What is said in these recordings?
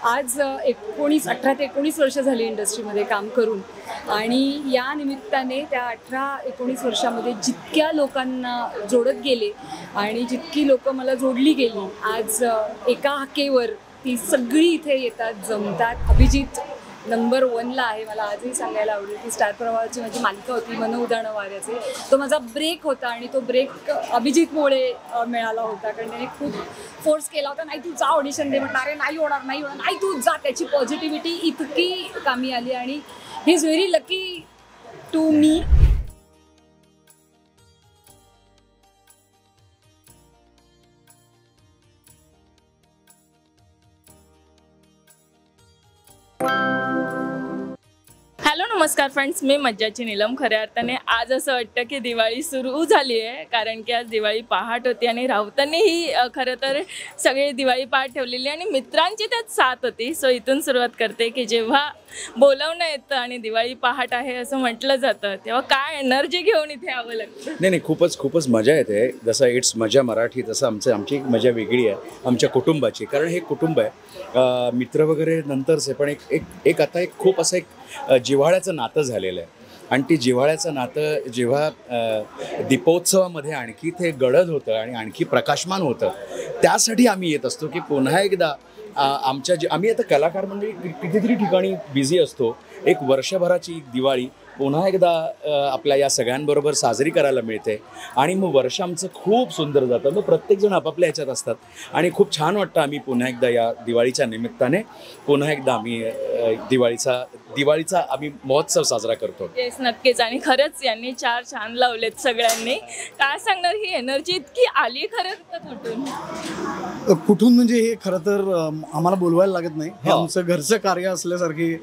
आज 18 ते 19 वर्ष झाली इंडस्ट्रीमध्ये काम करून आणि या निमित्ताने त्या 18-19 वर्षामध्ये जितक्या लोकांना जोडत गेले आणि जितकी लोकं मला जोडली गेली, आज एका हाकेवर ती सगळी इथे येतात, जमतात. अभिजित नंबर 1ला आहे. मला आजही सांगायला आवडेल की स्टार प्रवाहाची माझी मालिका होती मन उदाहरणं वाऱ्याचे. तो माझा ब्रेक होता आणि तो ब्रेक अभिजितमुळे मिळाला होता, कारण त्याने खूप फोर्स केला होता, नाही तू जा ऑडिशन दे. म्हटलं अरे नाही होणार, नाही तू जा. त्याची पॉझिटिव्हिटी इतकी कामी आली आणि ही is very lucky to me. Hello नमस्कार फ्रेंड्स, मी मज्जाची नीलम. खऱ्या अर्थाने आज असं वाटतं की दिवाळी सुरू झाली आहे, कारण की आज दिवाळी पहाट होती आणि राऊतांनीही खरं तर सगळे दिवाळी पहाट ठेवलेली आणि मित्रांची त्यात साथ होती. सो इथून सुरुवात करते की जेव्हा बोलावणं येतं आणि दिवाळी पहाट आहे असं म्हटलं जातं, तेव्हा काय एनर्जी घेऊन इथे यावं लागतं. नाही, खूपच मजा येते. जसं इट्स मजा मराठी, तसं आमची एक मजा वेगळी आहे आमच्या कुटुंबाची, कारण हे कुटुंब आहे. मित्र वगैरे नंतरचे, पण एक आता एक खूप असं एक जिव्हाळ्याचं नातं झालेलं आहे. आणि ती जिव्हाळ्याचं नातं जेव्हा दीपोत्सवामध्ये आणखी ते गडद होतं आणि आणखी प्रकाशमान होतं, त्यासाठी आम्ही येत असतो की पुन्हा एकदा आम्ही आता कलाकार मंडळी कितीतरी ठिकाणी बिझी असतो. एक वर्षभराची दिवाळी पुन्हा एकदा आपल्या या सगळ्यांबरोबर साजरी करायला मिळते आणि मग वर्ष आमचं खूप सुंदर जातं. मग प्रत्येकजण आपापल्या ह्याच्यात असतात आणि खूप छान वाटतं. आम्ही पुन्हा एकदा या दिवाळीच्या निमित्ताने पुन्हा एकदा आम्ही दिवाळीचा आम्ही महोत्सव साजरा करतो. येस, नक्कीच. आणि खरंच यांनी 4 छान लावलेत सगळ्यांनी. काय सांगणार, ही एनर्जी इतकी आली खरं कुठून म्हणजे हे खरं तर आम्हाला बोलवायला लागत नाही. हे आमचं घरचं कार्य असल्यासारखे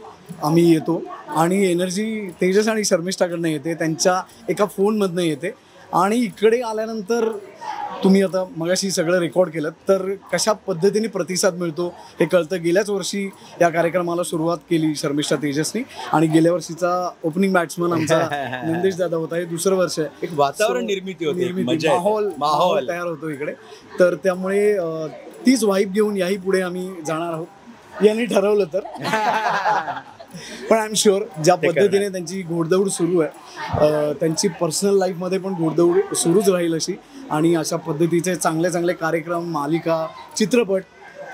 आम्ही येतो आणि एनर्जी तेजस आणि शर्मिष्ठाकडनं येते, त्यांच्या एका फोनमधनं येते. आणि इकडे आल्यानंतर तुम्ही आता मगाशी सगळं रेकॉर्ड केलं तर कशा पद्धतीने प्रतिसाद मिळतो हे कळतं. गेल्याच वर्षी या कार्यक्रमाला सुरुवात केली शर्मिष्ठा तेजसनी आणि गेल्या वर्षीचा ओपनिंग बॅट्समन आमचा नंदेश दादा होता. हे दुसरं वर्ष आहे. एक वातावरण निर्मिती होती, माहोल तयार होतो इकडे. तर त्यामुळे तीच वाईब घेऊन याही पुढे आम्ही जाणार आहोत यांनी ठरवलं तर. पण आय एम शुअर ज्या पद्धतीने त्यांची घोडदौड सुरू आहे, त्यांची पर्सनल लाईफमध्ये पण घोडदौड सुरूच राहील अशी. आणि अशा पद्धतीचे चांगले कार्यक्रम, मालिका, चित्रपट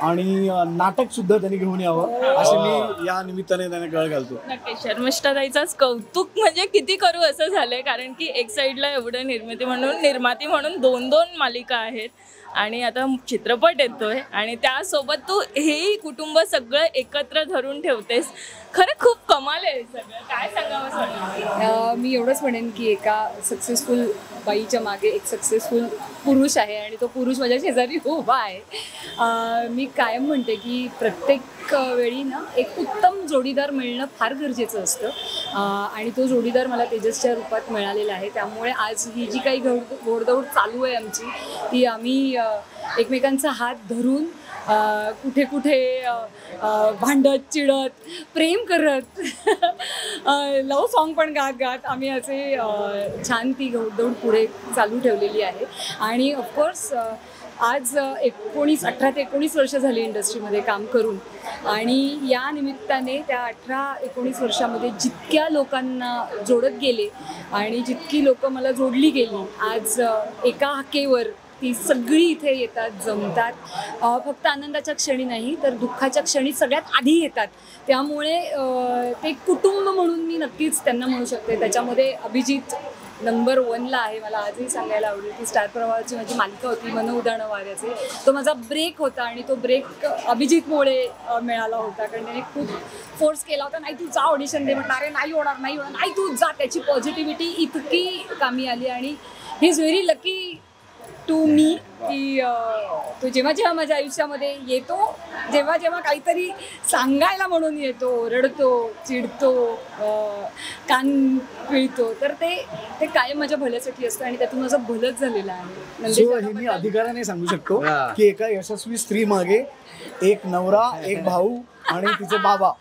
आणि नाटकसुद्धा त्यांनी घेऊन यावं असे मी या निमित्ताने त्यांना कळ घालतो. नक्की. शर्मिष्ठाताईचाच कौतुक म्हणजे किती करू असं झालंय, कारण की एक साईडला एवढं निर्माती म्हणून 2 मालिका आहेत आणि आता चित्रपट येतोय आणि त्यासोबत तू हेही कुटुंब सगळं एकत्र धरून ठेवतेस. खरं खूप कमाल आहे सगळं. काय सांगावं? मी एवढंच म्हणेन की एका सक्सेसफुल बाईच्या मागे एक सक्सेसफुल पुरुष आहे आणि तो पुरुष माझ्या शेजारी उभा आहे. मी कायम म्हणते की प्रत्येक वेळी ना एक उत्तम जोडीदार मिळणं फार गरजेचं असतं आणि तो जोडीदार मला तेजसच्या रूपात मिळालेला आहे. त्यामुळे आज ही जी काही घोडदौड चालू आहे आमची, ती आम्ही एकमेकांचा हात धरून कुठे भांडत चिडत प्रेम करत लव सॉन्ग पण गात आम्ही असे छान ती घोडदौड पुढे चालू ठेवलेली आहे. आणि ऑफकोर्स आज 18 ते 19 वर्ष झाली इंडस्ट्रीमध्ये काम करून आणि या निमित्ताने त्या 18-19 वर्षामध्ये जितक्या लोकांना जोडत गेले आणि जितकी लोकं मला जोडली गेली, आज एका हाकेवर ती सगळी इथे येतात, जमतात. फक्त आनंदाच्या क्षणी नाही तर दुःखाच्या क्षणी सगळ्यात आधी येतात. त्यामुळे ते कुटुंब म्हणून मी नक्कीच त्यांना म्हणू शकते. त्याच्यामध्ये अभिजित नंबर 1ला आहे. मला आजही सांगायला आवडेल की स्टार प्रवाहाची माझी मालिका होती मन उदाहरणं वाऱ्याचे. तो माझा ब्रेक होता आणि तो ब्रेक अभिजितमुळे मिळाला होता, कारण त्याने खूप फोर्स केला होता, नाही तू जा ऑडिशन दे. म्हटलं अरे नाही होणार, नाही तू जा. त्याची पॉझिटिव्हिटी इतकी कामी आली आणि ही is very lucky to me की तो जेव्हा माझ्या आयुष्यामध्ये येतो, जेव्हा काहीतरी सांगायला म्हणून येतो, रडतो, चिडतो, कान पिळतो, तर ते कायम माझ्या भल्यासाठी असतं आणि त्यातून माझं भलंच झालेलं आहे. हे मी अधिकाराने सांगू शकतो की एका यशस्वी स्त्री मागे एक नवरा, एक भाऊ आणि तिचे बाबा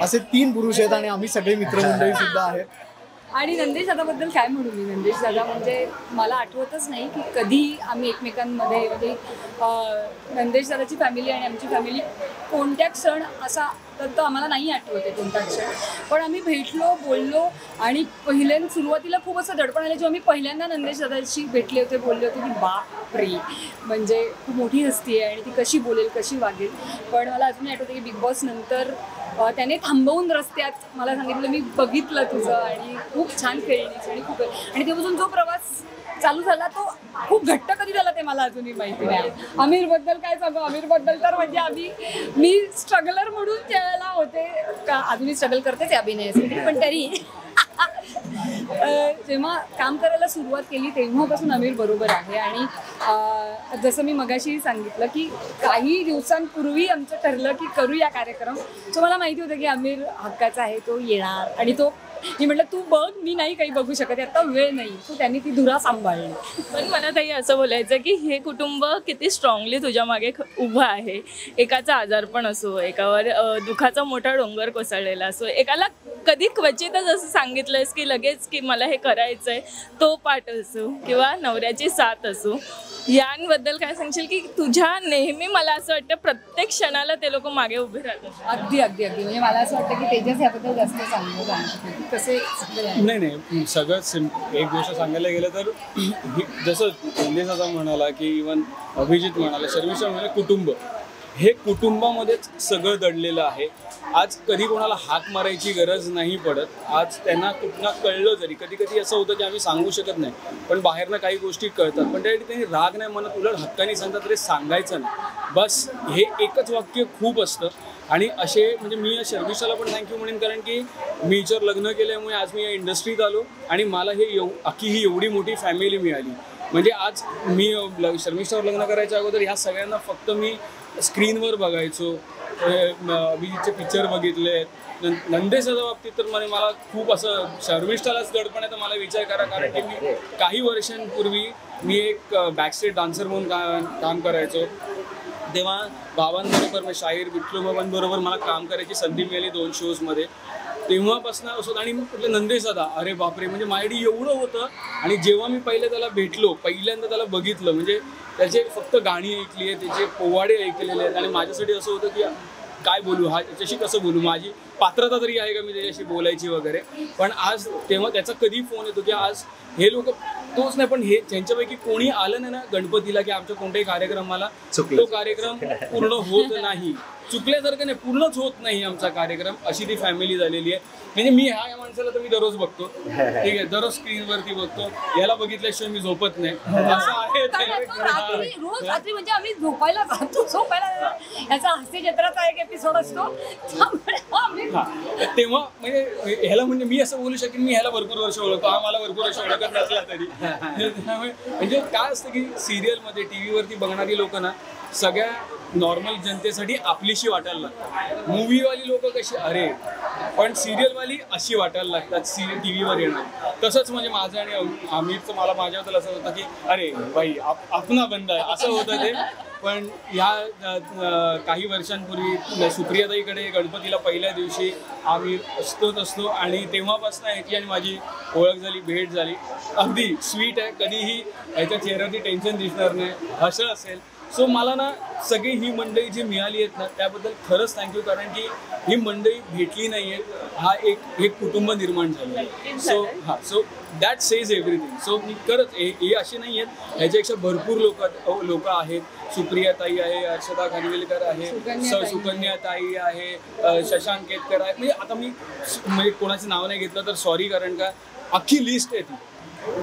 असे 3 पुरुष आहेत आणि आम्ही सगळे मित्रमंडळी सुद्धा आहेत. आणि नंदेश दादाबद्दल काय म्हणू मी. नंदेश दादा म्हणजे मला आठवतच नाही की कधी आम्ही एकमेकांमध्ये म्हणजे नंदेश दादाची फॅमिली आणि आमची फॅमिली कोणत्या क्षण असा तर आम्हाला नाही आठवत आहे कोणता क्षण. पण आम्ही भेटलो, बोललो आणि सुरुवातीला खूप असं दडपण आलं. जेव्हा मी पहिल्यांदा नंदेश दादाशी भेटले होते, बोलले होते की बापरे, म्हणजे खूप मोठी हस्ती आहे आणि ती कशी बोलेल, कशी वागेल. पण मला अजूनही आठवतं की बिग बॉस नंतर त्याने थांबवून रस्त्यात मला सांगितलं मी बघितलं तुझं आणि खूप छान खेळलीस आणि खूप. आणि तेव्हापासून जो प्रवास चालू झाला तो खूप घट्ट कधी झाला ते मला अजूनही माहिती नाही. आमिरबद्दल काय सांगू, आमिरबद्दल तर म्हणजे मी स्ट्रगलर म्हणून त्यावेळेला होते का, अजूनही स्ट्रगल करतेच अभिनयासाठी, पण तरी जेव्हा काम करायला सुरुवात केली तेव्हापासून आमिर बरोबर आहे. आणि जसं मी मगाशी सांगितलं की काही दिवसांपूर्वी आमचं ठरलं की करूया कार्यक्रम. सो मला माहिती होतं की आमिर हक्काचा आहे, तो येणार. आणि तो मी म्हटलं तू बघ, मी नाही काही बघू शकत, आता वेळ नाही. सो त्यांनी ती धुरा सांभाळली. पण मला ताई असं बोलायचं की हे कुटुंब किती स्ट्रॉंगली तुझ्या मागे उभं आहे. एकाचा आजारपण असो, एकावर दुःखाचा मोठा डोंगर कोसळलेला असो, एकाला कधी क्वचितच असं सांगितलंयस की लगेच की मला हे करायचंय, तो पाठ असो किंवा नवऱ्याची साथ असो, यांबद्दल काय सांगशील की तुझ्या नेहमी मला असं वाटतं प्रत्येक क्षणाला ते लोक मागे उभे राहतात. अगदी अगदी अगदी म्हणजे मला असं वाटतं की तेजस याबद्दल जास्त सांगू कसे. नाही सगळंच एक गोष्ट सांगायला गेलं तर जसं नंदेश म्हणाला की इव्हन अभिजित म्हणाला, शर्मिष्ठा म्हणाले, कुटुंब हे कुटुंबामध्येच सगळं दडलेलं आहे. आज कधी कोणाला हाक मारायची गरज नाही पडत. आज त्यांना कुठनं कळलं जरी, कधी कधी असं होतं की आम्ही सांगू शकत नाही पण बाहेरनं काही गोष्टी कळतात, पण त्यासाठी त्यांनी राग नाही म्हणत, उलट हक्काने सांगतात तरी सांगायचं नाही बस. हे एकच वाक्य खूप असतं. आणि असे म्हणजे मी या शर्मिष्ठाला पण थँक्यू म्हणेन, कारण की मी हिच्यावर लग्न केल्यामुळे आज मी या इंडस्ट्रीत आलो आणि मला हे अख्खी ही एवढी मोठी फॅमिली मिळाली. म्हणजे आज मी शर्मिष्ठावर लग्न करायच्या अगोदर ह्या सगळ्यांना फक्त मी स्क्रीनवर बघायचो, अभिजितचे पिक्चर बघितले. नंदेशाच्या बाबतीत तर मला खूप असं शर्मिष्ठालाच दडपण आहे तर मला विचार करा, कारण की मी काही वर्षांपूर्वी मी एक बॅकस्टेज डान्सर म्हणून काम करायचो. तेव्हा बाबांबरोबर म्हणजे शाहीर विठ्ठल बाबांबरोबर मला काम करायची संधी मिळाली 2 शोजमध्ये. तेव्हापासून असं आणि म्हटलं नंदेश दादा, अरे बापरे, म्हणजे माझ्याकडे एवढं होतं. आणि जेव्हा मी त्याला भेटलो, पहिल्यांदा त्याला बघितलं, म्हणजे त्याचे फक्त गाणी ऐकली आहे, त्याचे पोवाडे ऐकलेले आहेत आणि माझ्यासाठी असं होतं की काय बोलू, त्याच्याशी कसं बोलू, माझी पात्रता तरी आहे का मी त्याच्याशी बोलायची वगैरे. पण आज तेव्हा त्याचा कधी फोन येतो की आज हे लोक तोच नाही पण हे त्यांच्यापैकी कोणी आलं नाही ना गणपतीला की आमच्या कोणत्याही कार्यक्रमाला तो कार्यक्रम पूर्ण होत नाही. चुकल्यासारखं नाही, पूर्णच होत नाही आमचा कार्यक्रम. अशी ती फॅमिली झालेली आहे. म्हणजे मी या माणसाला तर मी दररोज बघतो, ठीक आहे, दररोज स्क्रीनवरती बघतो. याला बघितल्याशिवाय मी झोपत नाही, असं आहे. रोज रात्री म्हणजे आम्ही झोपायला जातो, झोपायला याचा हास्य जत्राचा एक एपिसोड असतो. तेव्हा म्हणजे ह्याला म्हणजे मी असं बोलू शकेन, मी ह्याला भरपूर वर्ष ओळखतो, हा मला भरपूर वर्ष ओळखत नसला तरी. म्हणजे काय असतं की सिरियलमध्ये टीव्हीवरती बघणारी लोक ना सगळ्या नॉर्मल जनतेसाठी आपलीशी वाटायला लागतात. मूवीवाली लोक कशी अरे, पण सिरियलवाली अशी वाटायला लागतात टीव्हीवर येणार. तसंच म्हणजे माझं आणि आमिरचं मला माझ्याबद्दल असं होतं की अरे बाई आपणा बंद आहे असं होतं ते. पण ह्या काही वर्षांपूर्वी सुप्रियाताईकडे गणपतीला पहिल्या दिवशी आमिर असतो आणि तेव्हापासून ह्याची आणि माझी ओळख झाली, भेट झाली. अगदी स्वीट आहे, कधीही ह्याच्या चेहऱ्यावरती टेन्शन दिसणार नाही, हसं असेल. सो मला ना सगळी ही मंडळी जी मिळाली आहेत ना त्याबद्दल खरंच थँक्यू, कारण की ही मंडळी भेटली नाही आहेत, हा एक कुटुंब निर्माण झालं आहे. So that says everything. So मी खरंच हे असे नाही आहेत, ह्याच्यापेक्षा भरपूर लोक आहेत. सुप्रियाताई आहे, अर्षदा खानविलकर आहे, सुकन्याताई आहे, शशांक केतकर आहे. म्हणजे आता मी कोणाचं नाव नाही घेतलं तर सॉरी, कारण का अख्खी लिस्ट आहे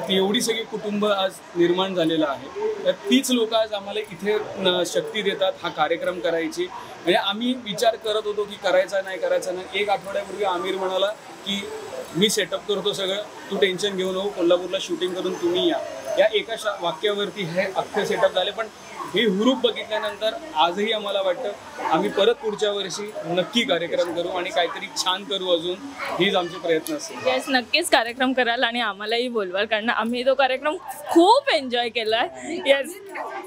ती एवढी सगळी कुटुंब आज निर्माण झालेलं आहे. तर तीच लोक आज आम्हाला इथे शक्ती देतात हा कार्यक्रम करायची. म्हणजे आम्ही विचार करत होतो की करायचा नाही. 1 आठवड्यापूर्वी आमिर म्हणाला की मी सेटअप करतो सगळं, तू टेन्शन घेऊ नको, कोल्हापूरला शूटिंग करून तुम्ही या एका वाक्यावरती हे अख्खे सेटअप झाले. पण ही हुरूप बघितल्यानंतर आजही आम्हाला वाटतं आम्ही परत पुढच्या वर्षी नक्की कार्यक्रम करू आणि काहीतरी छान करू. अजून हीच आमचे प्रयत्न असतील. येस, नक्कीच कार्यक्रम कराल आणि आम्हालाही बोलवाल, कारण आम्ही तो कार्यक्रम खूप एन्जॉय केलाय. येस,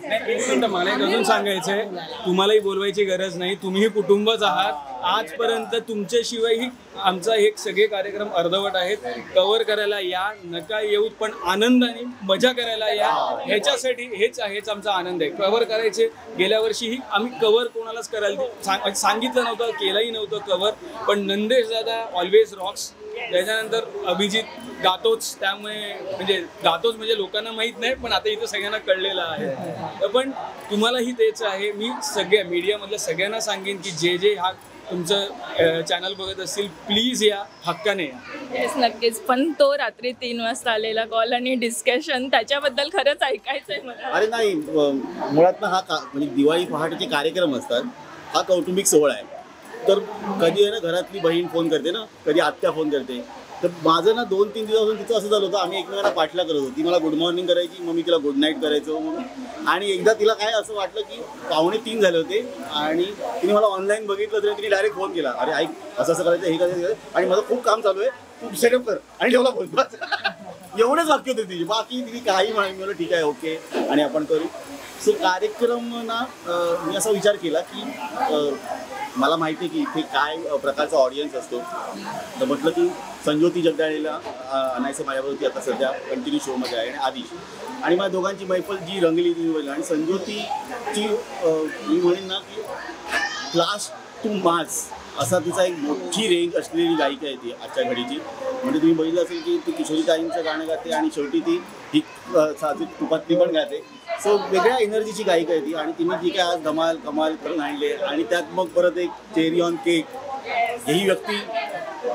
एक मिनिट, मला एक अजून सांगायचं आहे, तुम्हालाही बोलवायची गरज नाही, तुम्हीही कुटुंबच आहात. आजपर्यंत तुमच्याशिवायही आमचा हे सगळे कार्यक्रम अर्धवट आहेत. कव्हर करायला या, नका येऊ पण आनंदाने मजा करायला या. ह्याच्यासाठी हेच आमचा आनंद आहे. कव्हर करायचे. गेल्या वर्षीही आम्ही कव्हर कोणालाच करायला सांगितलं नव्हतं, केलंही नव्हतं कव्हर, पण नंदेश दादा ऑलवेज रॉक्स. त्याच्यानंतर अभिजित गातोच, त्यामुळे म्हणजे लोकांना माहीत नाही पण आता इथं सगळ्यांना कळलेलं आहे. पण तुम्हालाही तेच आहे. मी सगळ्या मीडियामधल्या सगळ्यांना सांगेन की जे हा तुमचं चॅनल बघत असतील प्लीज या, हक्काने या. येस नक्कीच. पण तो रात्री 3 वाजता आलेला कॉल आणि डिस्कशन त्याच्याबद्दल खरंच ऐकायचं आहे मला. अरे नाही, मुळात ना म्हणजे दिवाळी पहाटेचे कार्यक्रम असतात, हा कौटुंबिक सोहळा आहे. तर कधी आहे ना घरातली बहीण फोन करते ना, कधी आत्या फोन करते. तर माझं ना 2-3 दिवसापासून तिचं असं झालं होतं, आम्ही एकमेकांना पाठला करत होतो. ती मला गुड मॉर्निंग करायची, मग मी तिला गुड नाईट करायचो. आणि एकदा तिला काय असं वाटलं की 2:45 झाले होते आणि तिने मला ऑनलाईन बघितलं तरी तिने डायरेक्ट फोन केला, अरे ऐक असं करायचं, हे करायचं आणि माझं खूप काम चालू आहे, तू सेटअप कर आणि ठेवला फोन. एवढेच वाक्य होते तिची, बाकी तिने काही म्हणलं ठीक आहे ओके आणि आपण करू. सो कार्यक्रम ना मी असा विचार केला की मला माहिती आहे की इथे काय प्रकारचा ऑडियन्स असतो. तर म्हटलं की संज्योती जगदाळेला आणायचं माझ्याबरोबर, आता सध्या कंटिन्यू शोमध्ये आहे, आणि आदिश, आणि माझ्या दोघांची मैफल जी रंगली ती होईल. आणि संज्योतीची मी म्हणेन ना की क्लास टू मास असा तिचा एक मोठी रेंज असलेली गायिका आहे ती आजच्या घडीची. म्हणजे तुम्ही बघितलं असेल की ती किशोरीताईंचं गाणं गाते आणि शेवटी ती ही साधी तुपातली पण गाते. सो वेगळ्या एनर्जीची गायिका आहे ती. आणि तिने जी काय आज धमाल कमाल करून आणले, आणि त्यात मग परत एक चेरी ऑन केक, ही व्यक्ती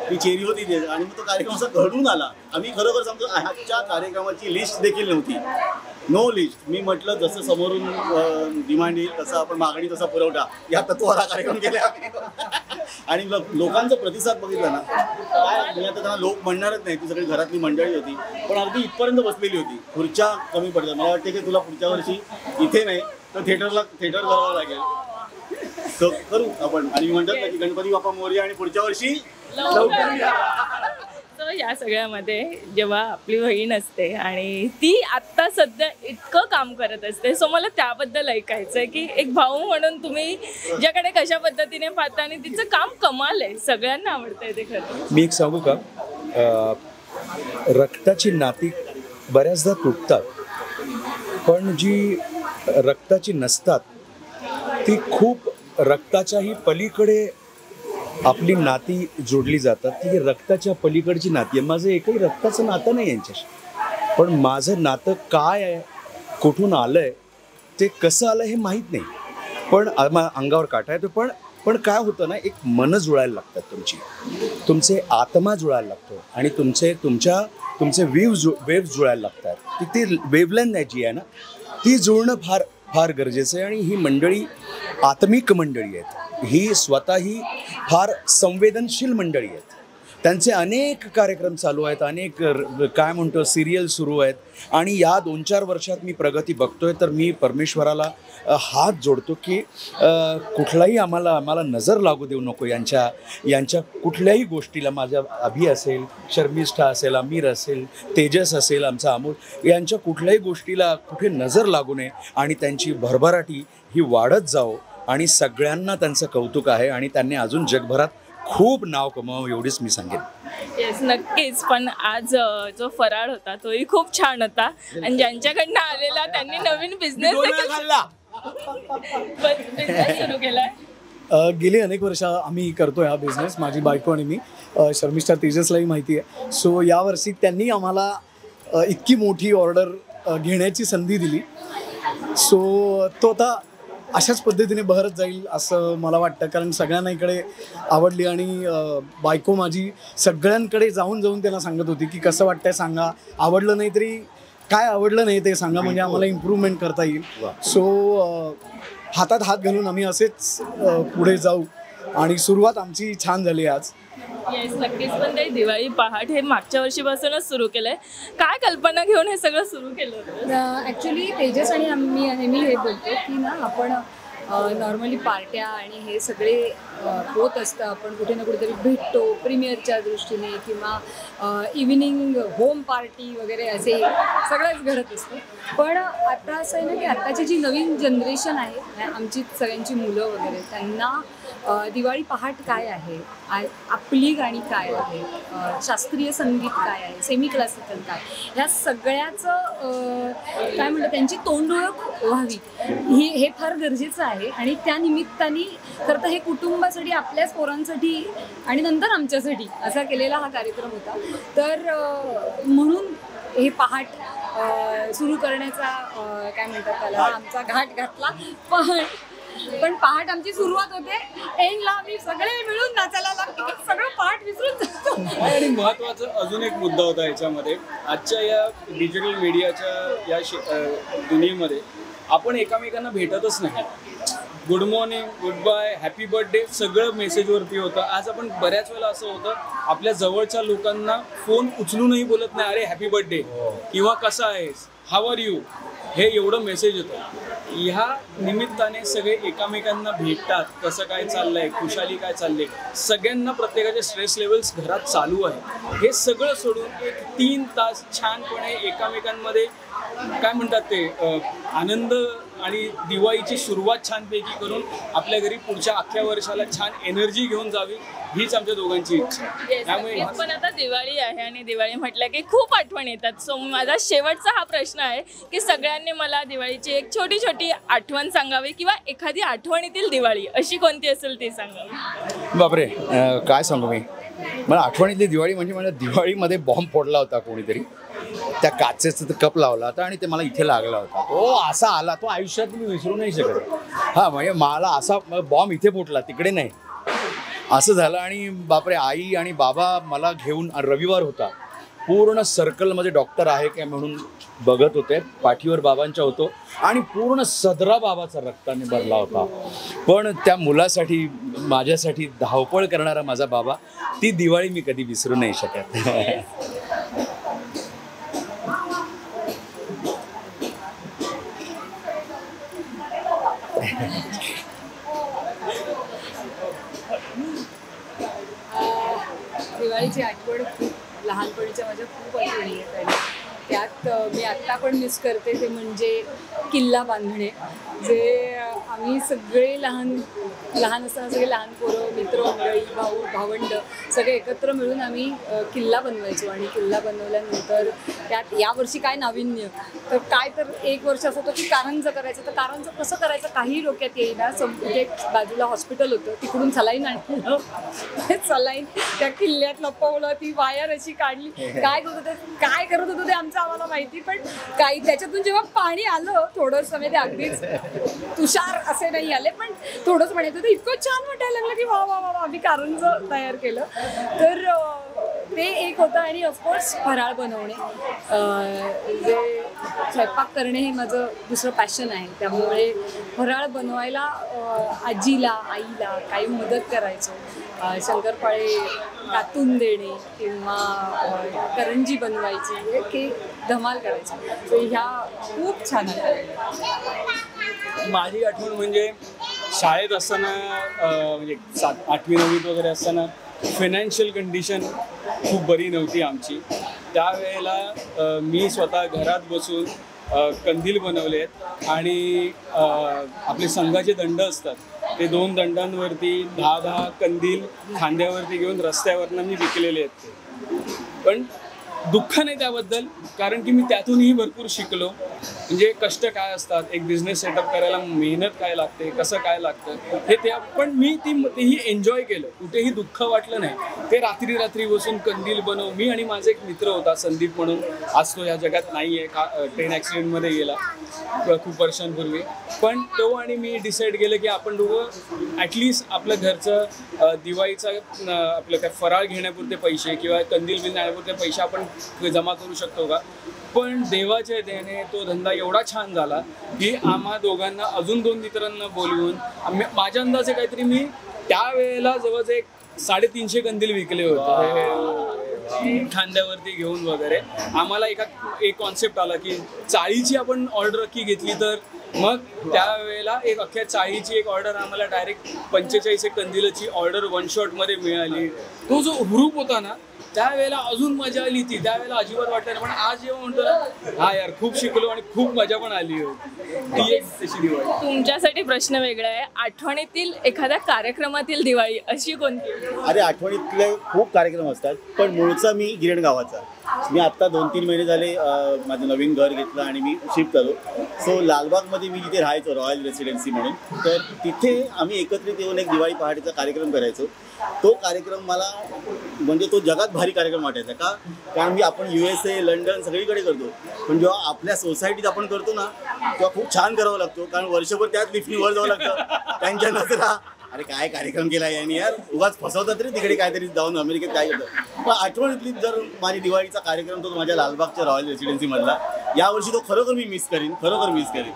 ती चेरी होती ते. आणि मग तो कार्यक्रम असा घडून आला. आम्ही खरोखर सांगतो आजच्या कार्यक्रमाची लिस्ट देखील नव्हती, नो लिस्ट. मी म्हटलं जसं समोरून डिमांड येईल तसं आपण मागणी तसा पुरवठा या तत्वाला कार्यक्रम केला. आणि लोकांचा प्रतिसाद बघितला ना, काय मी आता त्यांना लोक म्हणणारच नाही, ती सगळी घरातली मंडळी होती पण अगदी इथपर्यंत बसलेली होती. खुर्च्या कमी पडतात. मला वाटते की तुला पुढच्या वर्षी इथे नाही तर थिएटर करावं लागेल. तर करू आपण. आणि म्हणतात ना की गणपती बाप्पा मोरया आणि पुढच्या वर्षी लवकर या. तर या सगळ्यामध्ये जेव्हा आपली बहीण असते आणि ती आत्ता सध्या इतकं काम करत असते, सो मला त्याबद्दल ऐकायचं आहे की एक भाऊ म्हणून तुम्ही ज्याकडे कशा पद्धतीने पाहता, आणि तिचं काम कमाल आहे, सगळ्यांना आवडतंय ते खरं. मी एक सांगू का, रक्ताची नाती बऱ्याचदा तुटतात, पण जी रक्ताची नसतात ती खूप रक्ताच्याही पलीकडे आपली नाती जोडली जातात. ती रक्ताच्या पलीकडची नाती आहे. माझं एकही रक्ताचं नातं नाही यांच्याशी, पण माझं नातं काय आहे, कुठून आलं आहे, ते कसं आलं हे माहीत नाही, पण अंगावर काटा येतो. पण काय होतं ना, एक मन जुळायला लागतात, तुमचे आत्मा जुळायला लागतो आणि तुमचे वेव्ह जुळायला लागतात. ती वेव्हलेंथ जी आहे ना, ती जुळणं फार फार गरजेचं आहे. आणि ही मंडळी आत्मिक मंडळी आहेत, ही स्वतःही फार संवेदनशील मंडळी आहेत. त्यांचे अनेक कार्यक्रम चालू आहेत, अनेक काय म्हणतो सिरियल सुरू आहेत. आणि या 2-4 वर्षात मी प्रगती बघतोय, तर मी परमेश्वराला हात जोडतो की कुठलाही आम्हाला नजर लागू देऊ नको यांच्या कुठल्याही गोष्टीला. माझ्या अभि असेल, शर्मिष्ठा असेल, आमिर असेल, तेजस असेल, आमचा अमोल, यांच्या कुठल्याही गोष्टीला कुठे नजर लागू नये आणि त्यांची भरभराटी ही वाढत जाओ. आणि सगळ्यांना त्यांचं कौतुक आहे आणि त्यांनी अजून जगभरात खूप नाव कमावं एवढीच मी सांगेन. येस नक्कीच. पण आज जो फराळ होता तोही खूप छान होता आणि ज्यांच्याकडनं आलेला त्यांनी नवीन बिझनेस सुरू केलाय. गेली अनेक वर्ष आम्ही करतोय हा बिझनेस, माझी बायको आणि मी. शर्मिष्ठा तेजसलाही माहिती आहे. सो यावर्षी त्यांनी आम्हाला इतकी मोठी ऑर्डर घेण्याची संधी दिली. सो तो आता अशाच पद्धतीने बहरत जाईल असं मला वाटतं, कारण सगळ्यांना इकडे आवडली. आणि बायको माझी सगळ्यांकडे जाऊन त्यांना सांगत होती की कसं वाटतंय सांगा, आवडलं नाही तरी काय आवडलं नाही ते सांगा, म्हणजे आम्हाला इम्प्रूव्हमेंट करता येईल. सो हातात हात घालून आम्ही असेच पुढे जाऊ आणि सुरुवात आमची छान झाली आज. येस नक्कीच. पण ते दिवाळी पहाट हे मागच्या वर्षीपासूनच सुरू केलंय. काय कल्पना घेऊन हे सगळं सुरू केलं होतं? ॲक्च्युली तेजस आणि आम्ही नेहमी हे बोलतो की ना, आपण नॉर्मली पार्ट्या आणि हे सगळे होत असतं, आपण कुठे ना कुठेतरी भेटतो प्रीमियरच्या दृष्टीने किंवा इव्हिनिंग होम पार्टी वगैरे असे सगळंच घडत असतं. पण आता असं आहे ना की आत्ताची जी नवीन जनरेशन आहे, आमची सगळ्यांची मुलं वगैरे, त्यांना दिवाळी पहाट काय आहे, आपली गाणी काय आहे, शास्त्रीय संगीत काय आहे, सेमी क्लासिकल काय, ह्या सगळ्याचं काय म्हणतात त्यांची तोंडओळख व्हावी हे फार गरजेचं आहे. आणि त्या निमित्ताने खरं तर हे कुटुंबासाठी, आपल्याच पोरांसाठी आणि नंतर आमच्यासाठी असा केलेला हा कार्यक्रम होता. तर म्हणून हे पहाट सुरू करण्याचा काय म्हणतात त्याला आमचा घाट घातला. पण पहाट आमची सुरुवात होते, एंडला आम्ही सगळे मिळून नाचायला लागतो, सगळं पहाट विसरून जातो. आणि महत्त्वाचा अजून एक मुद्दा होता याच्यामध्ये, आजच्या या डिजिटल मीडियाच्या या दुनियेमध्ये आपण एकमेकांना भेटतच नाही. Good morning, good bye, happy birthday सगळं मेसेजवरती होतं. आज आपण बऱ्याच वेळेला असं होतं आपल्या जवळच्या लोकांना फोन उचलूनही बोलत नाही, अरे हॅपी बर्थडे किंवा कसा आहेस, हाव आर यू, हे एवढं मेसेज येतं. ह्या निमित्ताने सगळे एकमेकांना भेटतात, कसं काय चाललंय, खुशाली काय चालले, सगळ्यांना प्रत्येकाचे स्ट्रेस लेवल्स घरात चालू आहे. हे सगळं सोडून एक 3 तास छानपणे एकमेकांमध्ये काय म्हणतात ते आनंद आणि दिवाळीची सुरुवात छानपैकी करून आपल्या घरी पुढच्या अख्ख्या वर्षाला छान एनर्जी घेऊन जावी, हीच आमच्या दोघांची इच्छा आहे. त्यामुळे पण आता दिवाळी आहे आणि दिवाळी म्हटलं की खूप आठवण येतात. सो माझा शेवटचा हा प्रश्न आहे की सगळ्यांनी मला दिवाळीची एक छोटी छोटी आठवण सांगावी किंवा एखादी आठवणीतील दिवाळी अशी कोणती असेल ती सांगावी. बापरे, काय सांगू मी. मला आठवणीतली दिवाळी म्हणजे मला दिवाळीमध्ये बॉम्ब फोडला होता कोणीतरी, त्या काचेचा कप लावला होता आणि ते मला इथे लागला होता. तो असा आला, तो आयुष्यात मी विसरू नाही शकत. हां, म्हणजे मला असा बॉम्ब इथे फुटला, तिकडे नाही, असं झालं. आणि बापरे, आई आणि बाबा मला घेऊन, रविवार होता, पूर्ण सर्कलमध्ये डॉक्टर आहे काय म्हणून बघत होते, पाठीवर बाबांच्या होतो आणि पूर्ण सदरा बाबाचा रक्ताने भरला होता. पण त्या मुलासाठी, माझ्यासाठी धावपळ करणारा माझा बाबा, ती दिवाळी मी कधी विसरू नाही शकत. दिवाळीची आठवण खूप लहानपणीच्या माझ्या खूप आठवणी आहेत आणि त्यात मी आत्ता पण मिस करते ते म्हणजे किल्ला बांधणे. जे आम्ही सगळे लहान असताना सगळे लहान पोरं, मित्रमंडळी, भाऊ भावंड सगळे एकत्र मिळून आम्ही किल्ला बनवायचो. आणि किल्ला बनवल्यानंतर त्यात यावर्षी काय नाविन्य, तर काय तर एक वर्ष असं होतं की कारंजं करायचं. तर कारंजं कसं करायचं काही डोक्यात येईना. एक बाजूला हॉस्पिटल होतं, तिकडून सलाईन आणलं, सलाईन त्या किल्ल्यात लपवलं, ती वायर अशी काढली, काय करत होतं ते आमचं आम्हाला माहिती. पण काही त्याच्यातून जेव्हा पाणी आलं थोडंसं, म्हणजे अगदीच तुषार असे नाही आले, पण थोडंच म्हणायचं होतं, इतकं छान वाटायला लागलं की वा वा वा आम्ही कारंजं तयार केलं. तर ते एक होतं. आणि ऑफकोर्स फराळ बनवणे, जे स्वयंपाक करणे हे माझं दुसरं पॅशन आहे. त्यामुळे फराळ बनवायला आजीला, आईला काही मदत करायचो. शंकरपाळे कातून देणे किंवा करंजी बनवायची, हे केक धमाल करायची. तर ह्या खूप छान आहेत. माझी आठवण म्हणजे शाळेत असताना, म्हणजे 8वी 9वीत वगैरे असताना फायनान्शियल कंडिशन खूप बरी नव्हती आमची. त्यावेळेला मी स्वतः घरात बसून कंदील बनवले आहेत आणि आपले संघाचे दंड असतात, ते 2 दंडांवरती 10 कंदील खांद्यावरती घेऊन रस्त्यावरनं मी विकलेले आहेत ते. पण दुःख नाही त्याबद्दल, कारण की मी त्यातूनही भरपूर शिकलो. म्हणजे कष्ट काय असतात, एक बिझनेस सेटअप करायला मेहनत काय लागते, कसं काय लागतं हे ते. पण मी तेही एन्जॉय केलं, कुठेही दुःख वाटलं नाही. ते रात्री बसून कंदील बनव. मी आणि माझा एक मित्र होता संदीप म्हणून, आज तो या जगात नाही आहे, ट्रेन ॲक्सिडेंटमध्ये गेला खूप वर्षांपूर्वी. पण तो आणि मी डिसाईड केलं की आपण दोघं ॲटलिस्ट आपलं घरचं दिवाळीचा आपलं काय फराळ घेण्यापुरते पैसे किंवा कंदील घेण्यापुरते पैसे आपण जमा करू शकतो का. पण देवाच्या दयेने तो धंदा एवढा छान झाला की आम्हा दोघांना अजून 2 मित्रांना बोलवून माझ्या अंदाजे काहीतरी मी त्यावेळेला जवळ एक 350 कंदील विकले होते खांद्यावरती घेऊन वगैरे. आम्हाला एक कॉन्सेप्ट आला की चाळीची आपण ऑर्डर की घेतली तर मग त्यावेळेला एक अख्ख्या चाळीची एक ऑर्डर आम्हाला डायरेक्ट 45 कंदिलाची ऑर्डर 1 शॉटमध्ये मिळाली. तो जो हुरूप होता ना, त्यावेळेला अजून मजा आली ती, त्यावेळेला अजिबात वाटलं नाही. पण आज जेव्हा म्हणतो ना हा यार खूप शिकलो आणि खूप मजा पण आली होती, ती एक तशी दिवाळी. तुमच्यासाठी प्रश्न वेगळा आहे. आठवणीतील एखाद्या कार्यक्रमातील दिवाळी अशी कोणती? अरे आठवणीतले खूप कार्यक्रम असतात, पण मूळचा मी गिरण गावाचा. मी आत्ता 2-3 महिने झाले माझं नवीन घर घेतलं आणि मी शिफ्ट झालो. सो लालबागमध्ये मी जिथे राहायचो, रॉयल रेसिडेन्सी म्हणून, तर तिथे आम्ही एकत्रित येऊन एक दिवाळी पहाटेचा कार्यक्रम करायचो. तो कार्यक्रम मला म्हणजे तो जगात भारी कार्यक्रम वाटायचा. का? कारण आपण USA, लंडन सगळीकडे करतो, पण जेव्हा आपल्या सोसायटीत आपण करतो ना तेव्हा खूप छान करावं लागतो. कारण वर्षभर त्याच लिफ्टनी वर जावं लागतं. त्यांच्या नजरा अरे काय कार्यक्रम केला यांनी यार, उगाच फसवतात रे तिकडे काहीतरी जाऊन अमेरिकेत काय करतं. पण आठवणीतली जर माझी दिवाळीचा कार्यक्रम तो माझ्या लालबागच्या रॉयल रेसिडेन्सीमधला, यावर्षी तो खरोखर मी मिस करीन, खरोखर मिस करीन.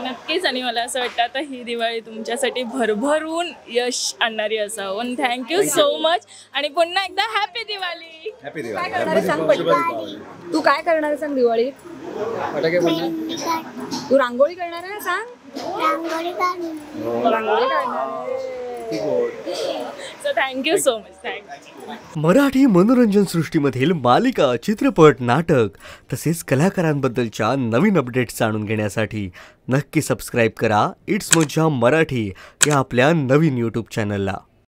नक्कीच. आणि मला असं वाटतं आता ही दिवाळी तुमच्यासाठी भरभरून यश आणणारी असावं. थँक्यू सो मच आणि पुन्हा एकदा हॅपी दिवाळी. हॅपी काय दिवाळी. करणार आहे सांग पटकन. तू काय करणार आहे सांग दिवाळीत? फटाके फोडणार? तू रांगोळी करणार आहे ना सांग. रांगोळी काढणार. So thank you so much. Thank you. Marathi मनोरंजन सृष्टीमधील मालिका, चित्रपट, नाटक तसेच कलाकारांबद्दलच्या नवीन अपडेट्स जाणून घेण्यासाठी नक्की सबस्क्राईब करा इट्स मज्जा मराठी या आपल्या नवीन यूट्यूब चॅनलला.